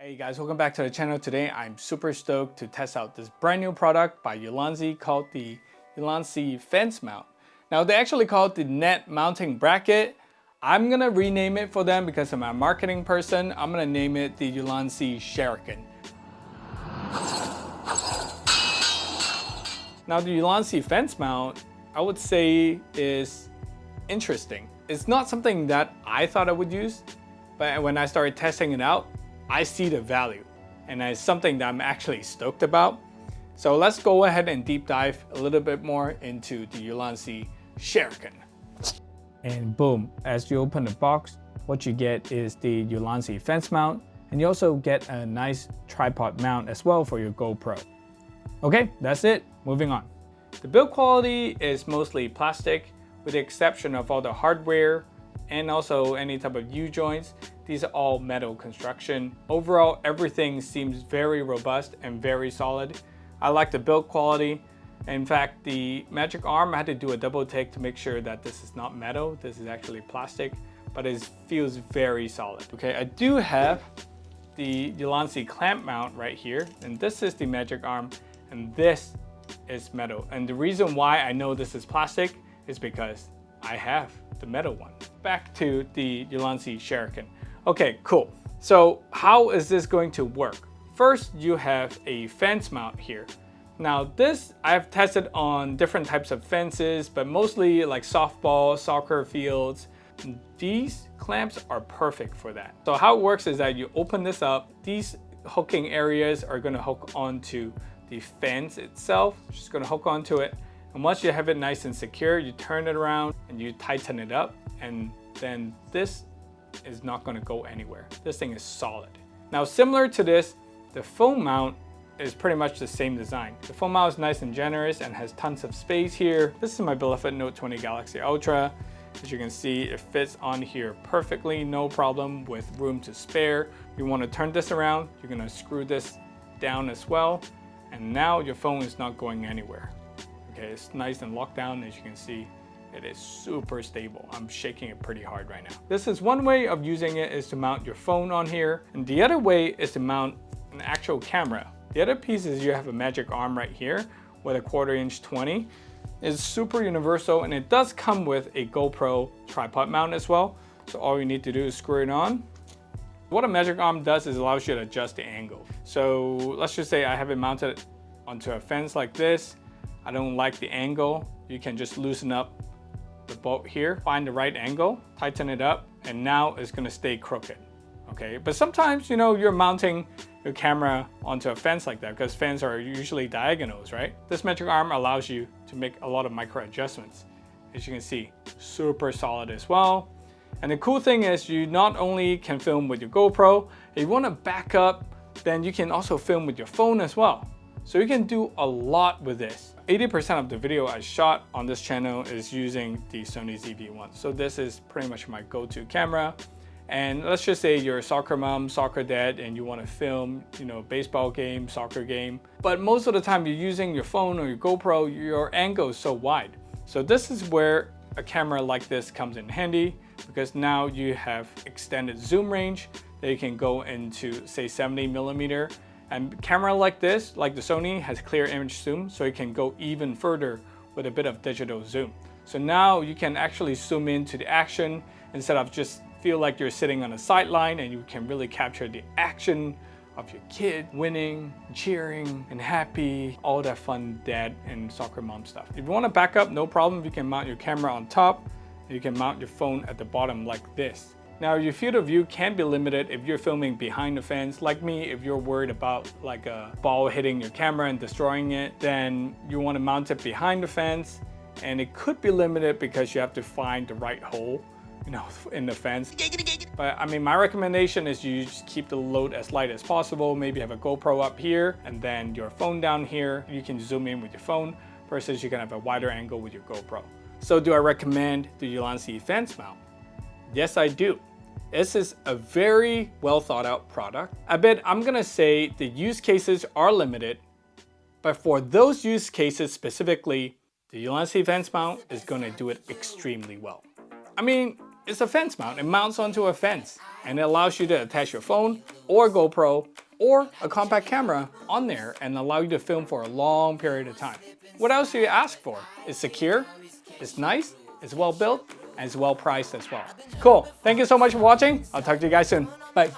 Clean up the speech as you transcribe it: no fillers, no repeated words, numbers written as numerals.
Hey guys, welcome back to the channel. Today I'm super stoked to test out this brand new product by Ulanzi called the Ulanzi Fence Mount. Now they actually call it the net mounting bracket. I'm gonna rename it for them because I'm a marketing person. I'm gonna name it the Ulanzi Shuriken. Now the Ulanzi Fence Mount, I would say is interesting. It's not something that I thought I would use, but when I started testing it out, I see the value, and it's something that I'm actually stoked about. So let's go ahead and deep dive a little bit more into the Ulanzi Shuriken. And boom, as you open the box, what you get is the Ulanzi fence mount, and you also get a nice tripod mount as well for your GoPro. Okay, that's it, moving on. The build quality is mostly plastic, with the exception of all the hardware and also any type of U-joints. These are all metal construction. Overall, everything seems very robust and very solid. I like the build quality. In fact, the magic arm, I had to do a double take to make sure that this is not metal. This is actually plastic, but it feels very solid. Okay, I do have the Ulanzi clamp mount right here, and this is the magic arm, and this is metal. And the reason why I know this is plastic is because I have the metal one. Back to the Ulanzi Shuriken. Okay, cool. So how is this going to work? First, you have a fence mount here. Now this, I've tested on different types of fences, but mostly like softball, soccer fields. These clamps are perfect for that. So how it works is that you open this up, these hooking areas are gonna hook onto the fence itself. Just gonna hook onto it. And once you have it nice and secure, you turn it around and you tighten it up, and then this is not going to go anywhere. This thing is solid. Now, similar to this, the phone mount is pretty much the same design. The phone mount is nice and generous and has tons of space here. This is my beloved Note 20 Galaxy Ultra. As you can see, it fits on here perfectly, no problem, with room to spare. You want to turn this around, you're going to screw this down as well, and now your phone is not going anywhere. Okay, it's nice and locked down. As you can see, it is super stable. I'm shaking it pretty hard right now. This is one way of using it, is to mount your phone on here. And the other way is to mount an actual camera. The other piece is you have a magic arm right here with a 1/4" 20. It's super universal, and it does come with a GoPro tripod mount as well. So all you need to do is screw it on. What a magic arm does is allows you to adjust the angle. So let's just say I have it mounted onto a fence like this. I don't like the angle. You can just loosen up the bolt here, find the right angle, tighten it up, and now it's gonna stay crooked, okay? But sometimes, you know, you're mounting your camera onto a fence like that, because fences are usually diagonals, right? This magic arm allows you to make a lot of micro adjustments. As you can see, super solid as well. And the cool thing is you not only can film with your GoPro, if you wanna back up, then you can also film with your phone as well. So you can do a lot with this. 80% of the video I shot on this channel is using the Sony ZV-1. So this is pretty much my go-to camera. And let's just say you're a soccer mom, soccer dad, and you want to film, you know, baseball game, soccer game. But most of the time you're using your phone or your GoPro, your angle is so wide. So this is where a camera like this comes in handy, because now you have extended zoom range that you can go into, say, 70mm. And camera like this, like the Sony, has clear image zoom, so you can go even further with a bit of digital zoom. So now you can actually zoom into the action instead of just feel like you're sitting on a sideline, and you can really capture the action of your kid winning, cheering, and happy, all that fun dad and soccer mom stuff. If you want to back up, no problem. You can mount your camera on top, and you can mount your phone at the bottom like this. Now, your field of view can be limited if you're filming behind the fence. Like me, if you're worried about like a ball hitting your camera and destroying it, then you want to mount it behind the fence, and it could be limited because you have to find the right hole, you know, in the fence. But I mean, my recommendation is you just keep the load as light as possible. Maybe have a GoPro up here and then your phone down here. You can zoom in with your phone versus you can have a wider angle with your GoPro. So do I recommend the Ulanzi fence mount? Yes, I do. This is a very well thought out product. I'm gonna say the use cases are limited, but for those use cases specifically, the Ulanzi fence mount is gonna do it extremely well. I mean, It's a fence mount. It mounts onto a fence and it allows you to attach your phone or GoPro or a compact camera on there and allow you to film for a long period of time. What else do you ask for? It's secure, it's nice, it's well built, and it's well priced as well. Cool. Thank you so much for watching. I'll talk to you guys soon. Bye.